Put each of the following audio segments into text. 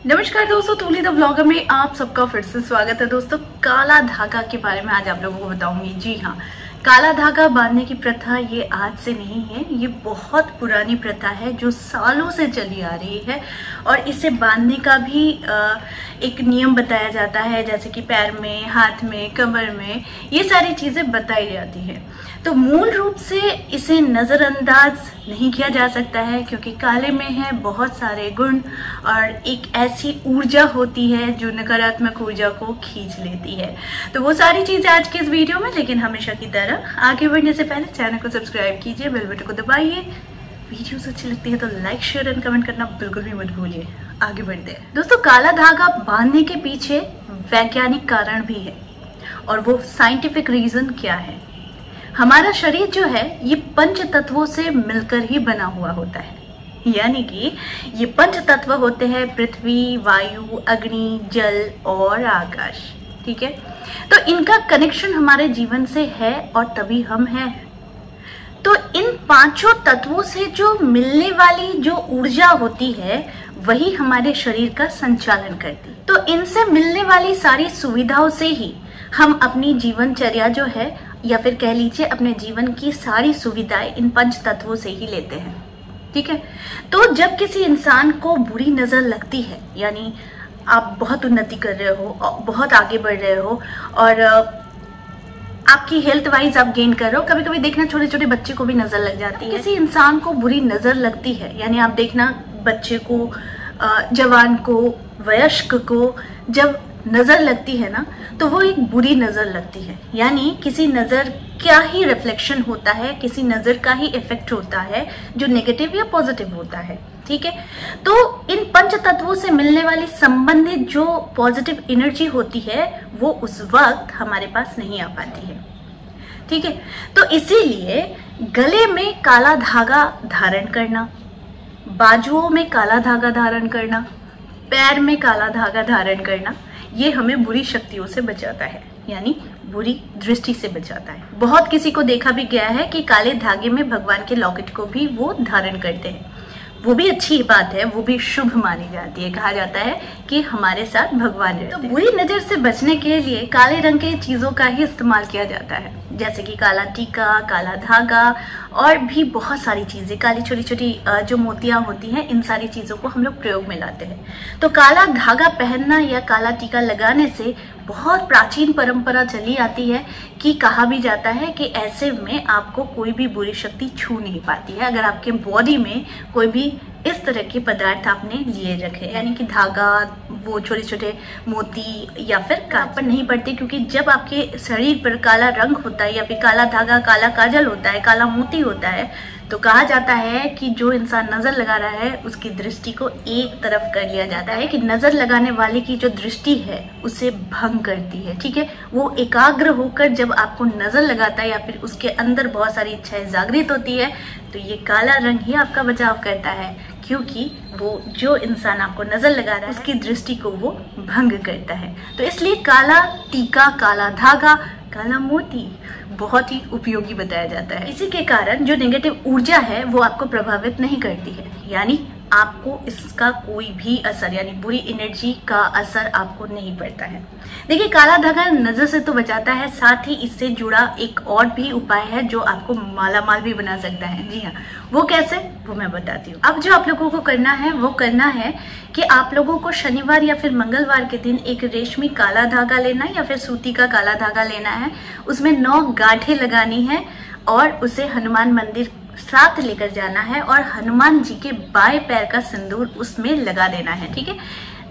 नमस्कार दोस्तों, तूली the blogger में आप सबका फिर से स्वागत है। दोस्तों, काला धागा के बारे में आज आप लोगों को बताऊंगी। जी हाँ, काला धागा बांधने की प्रथा ये आज से नहीं है, ये बहुत पुरानी प्रथा है जो सालों से चली आ रही है। और इसे बांधने का भी एक नियम बताया जाता है, जैसे कि पैर में, हाथ में, कमर में, ये सारी चीज़ें बताई जाती हैं। तो मूल रूप से इसे नज़रअंदाज नहीं किया जा सकता है, क्योंकि काले में है बहुत सारे गुण और एक ऐसी ऊर्जा होती है जो नकारात्मक ऊर्जा को खींच लेती है। तो वो सारी चीज़ें आज के इस वीडियो में, लेकिन हमेशा की तरह आगे बढ़ने से पहले चैनल को सब्सक्राइब कीजिए, बेल बटन को दबाइए। वीडियोस अच्छी लगती है तो लाइक, शेयर एंड कमेंट करना बिल्कुल भी मत भूलिए। आगे बढ़ते हैं। दोस्तों, काला धागा बांधने के पीछे वैज्ञानिक कारण भी है, और वो साइंटिफिक रीजन क्या है। हमारा शरीर जो है ये पंच तत्वों से मिलकर ही बना हुआ होता है, यानी कि ये पंच तत्व होते हैं पृथ्वी, वायु, अग्नि, जल और आकाश। ठीक है, तो इनका कनेक्शन हमारे जीवन से है और तभी हम हैं। तो इन पांचों तत्वों से जो मिलने वाली जो ऊर्जा होती है वही हमारे शरीर का संचालन करती है। तो इनसे मिलने वाली सारी सुविधाओं से ही हम अपनी जीवनचर्या जो है, या फिर कह लीजिए अपने जीवन की सारी सुविधाएं इन पंच तत्वों से ही लेते हैं। ठीक है, तो जब किसी इंसान को बुरी नजर लगती है, यानी आप बहुत उन्नति कर रहे हो, बहुत आगे बढ़ रहे हो और आपकी हेल्थ वाइज आप गेन कर रहे हो, कभी कभी देखना छोटे छोटे बच्चे को भी नजर लग जाती है। किसी इंसान को बुरी नजर लगती है, यानी आप देखना बच्चे को, जवान को, वयस्क को जब नजर लगती है ना, तो वो एक बुरी नजर लगती है। यानी किसी नजर क्या ही रिफ्लेक्शन होता है, किसी नजर का ही इफेक्ट होता है जो नेगेटिव या पॉजिटिव होता है। ठीक है, तो इन पंच तत्वों से मिलने वाली संबंधित जो पॉजिटिव एनर्जी होती है वो उस वक्त हमारे पास नहीं आ पाती है। ठीक है, तो इसीलिए गले में काला धागा धारण करना, बाजुओं में काला धागा धारण करना, पैर में काला धागा धारण करना, ये हमें बुरी शक्तियों से बचाता है, यानी बुरी दृष्टि से बचाता है। बहुत किसी को देखा भी गया है कि काले धागे में भगवान के लॉकेट को भी वो धारण करते हैं। वो भी अच्छी बात है, वो भी शुभ मानी जाती है। कहा जाता है कि हमारे साथ भगवान रहते हैं। तो बुरी नजर से बचने के लिए काले रंग के चीजों का ही इस्तेमाल किया जाता है, जैसे कि काला टीका, काला धागा और भी बहुत सारी चीजें, काली छोटी छोटी जो मोतियां होती हैं, इन सारी चीजों को हम लोग प्रयोग में लाते हैं। तो काला धागा पहनना या काला टीका लगाने से बहुत प्राचीन परंपरा चली आती है कि कहा भी जाता है कि ऐसे में आपको कोई भी बुरी शक्ति छू नहीं पाती है, अगर आपके बॉडी में कोई भी इस तरह के पदार्थ आपने लिए रखे, यानी कि धागा, वो छोटे छोटे मोती या फिर कान पर नहीं पड़ते, क्योंकि जब आपके शरीर पर काला रंग होता है या फिर काला धागा, काला काजल होता है, काला मोती होता है, तो कहा जाता है कि जो इंसान नजर लगा रहा है उसकी दृष्टि को एक तरफ कर लिया जाता है, कि नजर लगाने वाले की जो दृष्टि है उसे भंग करती है। ठीक है, वो एकाग्र होकर जब आपको नजर लगाता है या फिर उसके अंदर बहुत सारी इच्छाएं जागृत होती है, तो ये काला रंग ही आपका बचाव करता है, क्योंकि वो जो इंसान आपको नजर लगा रहा है उसकी दृष्टि को वो भंग करता है। तो इसलिए काला टीका, काला धागा, काला मोती बहुत ही उपयोगी बताया जाता है। इसी के कारण जो नेगेटिव ऊर्जा है वो आपको प्रभावित नहीं करती है, यानी आपको इसका कोई भी असर, यानी बुरी एनर्जी का असर आपको नहीं पड़ता है। देखिए, काला धागा नजर से तो बचाता है, साथ ही इससे जुड़ा एक और भी उपाय है जो आपको मालामाल भी बना सकता है। जी हाँ, वो कैसे, वो मैं बताती हूँ। अब जो आप लोगों को करना है वो करना है कि आप लोगों को शनिवार या फिर मंगलवार के दिन एक रेशमी काला धागा लेना है या फिर सूती का काला धागा लेना है, उसमें 9 गांठें लगानी है और उसे हनुमान मंदिर साथ लेकर जाना है और हनुमान जी के बाएं पैर का सिंदूर उसमें लगा देना है। ठीक है,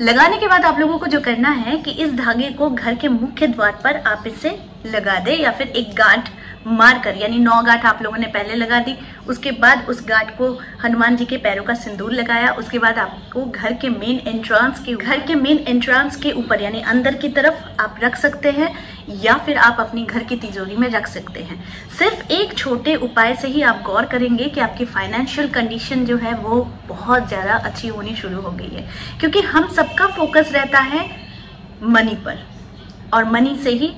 लगाने के बाद आप लोगों को जो करना है कि इस धागे को घर के मुख्य द्वार पर आप इसे लगा दे, या फिर एक गांठ मार कर, यानी 9 गांठ आप लोगों ने पहले लगा दी, उसके बाद उस गांठ को हनुमान जी के पैरों का सिंदूर लगाया, उसके बाद आपको घर के मेन एंट्रांस के ऊपर, यानी अंदर की तरफ आप रख सकते हैं, या फिर आप अपनी घर की तिजोरी में रख सकते हैं। सिर्फ एक छोटे उपाय से ही आप गौर करेंगे कि आपकी फाइनेंशियल कंडीशन जो है वो बहुत ज़्यादा अच्छी होनी शुरू हो गई है, क्योंकि हम सबका फोकस रहता है मनी पर, और मनी से ही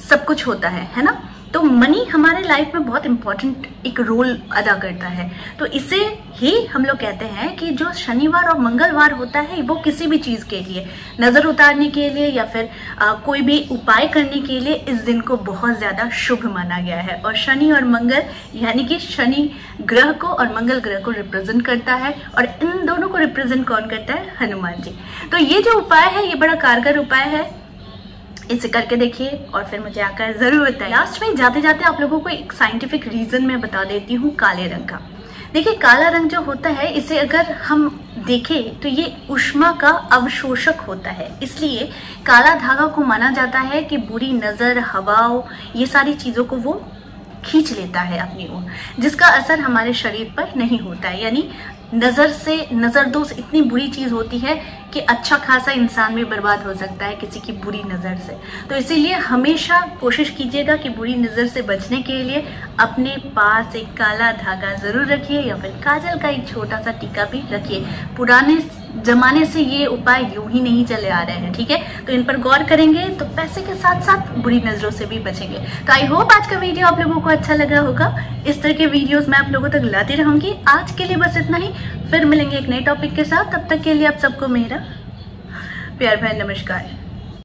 सब कुछ होता है ना। तो मनी हमारे लाइफ में बहुत इंपॉर्टेंट एक रोल अदा करता है। तो इसे ही हम लोग कहते हैं कि जो शनिवार और मंगलवार होता है वो किसी भी चीज के लिए, नजर उतारने के लिए या फिर कोई भी उपाय करने के लिए इस दिन को बहुत ज्यादा शुभ माना गया है। और शनि और मंगल यानी कि शनि ग्रह को और मंगल ग्रह को रिप्रेजेंट करता है, और इन दोनों को रिप्रेजेंट कौन करता है? हनुमान जी। तो ये जो उपाय है ये बड़ा कारगर उपाय है, इसे करके देखिए और फिर मुझे आकर जरूर बताइए। लास्ट में जाते जाते आप लोगों को एक साइंटिफिक रीजन मैं बता देती हूँ काले रंग का। देखिए काला रंग जो होता है इसे अगर हम देखें तो ये ऊष्मा का अवशोषक होता है, इसलिए काला धागा को माना जाता है कि बुरी नजर, हवाओं, ये सारी चीजों को वो खींच लेता है अपनी ओर, जिसका असर हमारे शरीर पर नहीं होता है। यानी नजर से, नजरदोष इतनी बुरी चीज होती है कि अच्छा खासा इंसान भी बर्बाद हो सकता है किसी की बुरी नजर से। तो इसीलिए हमेशा कोशिश कीजिएगा कि बुरी नजर से बचने के लिए अपने पास एक काला धागा जरूर रखिए, या फिर काजल का एक छोटा सा टीका भी रखिए। पुराने जमाने से ये उपाय यूं ही नहीं चले आ रहे हैं, ठीक है? तो इन पर गौर करेंगे तो पैसे के साथ साथ बुरी नजरों से भी बचेंगे। तो आई होप आज का वीडियो आप लोगों को अच्छा लगा होगा। इस तरह के वीडियोस मैं आप लोगों तक लाती रहूंगी। आज के लिए बस इतना ही, फिर मिलेंगे एक नए टॉपिक के साथ। तब तक के लिए आप सबको मेरा प्यार भरा नमस्कार।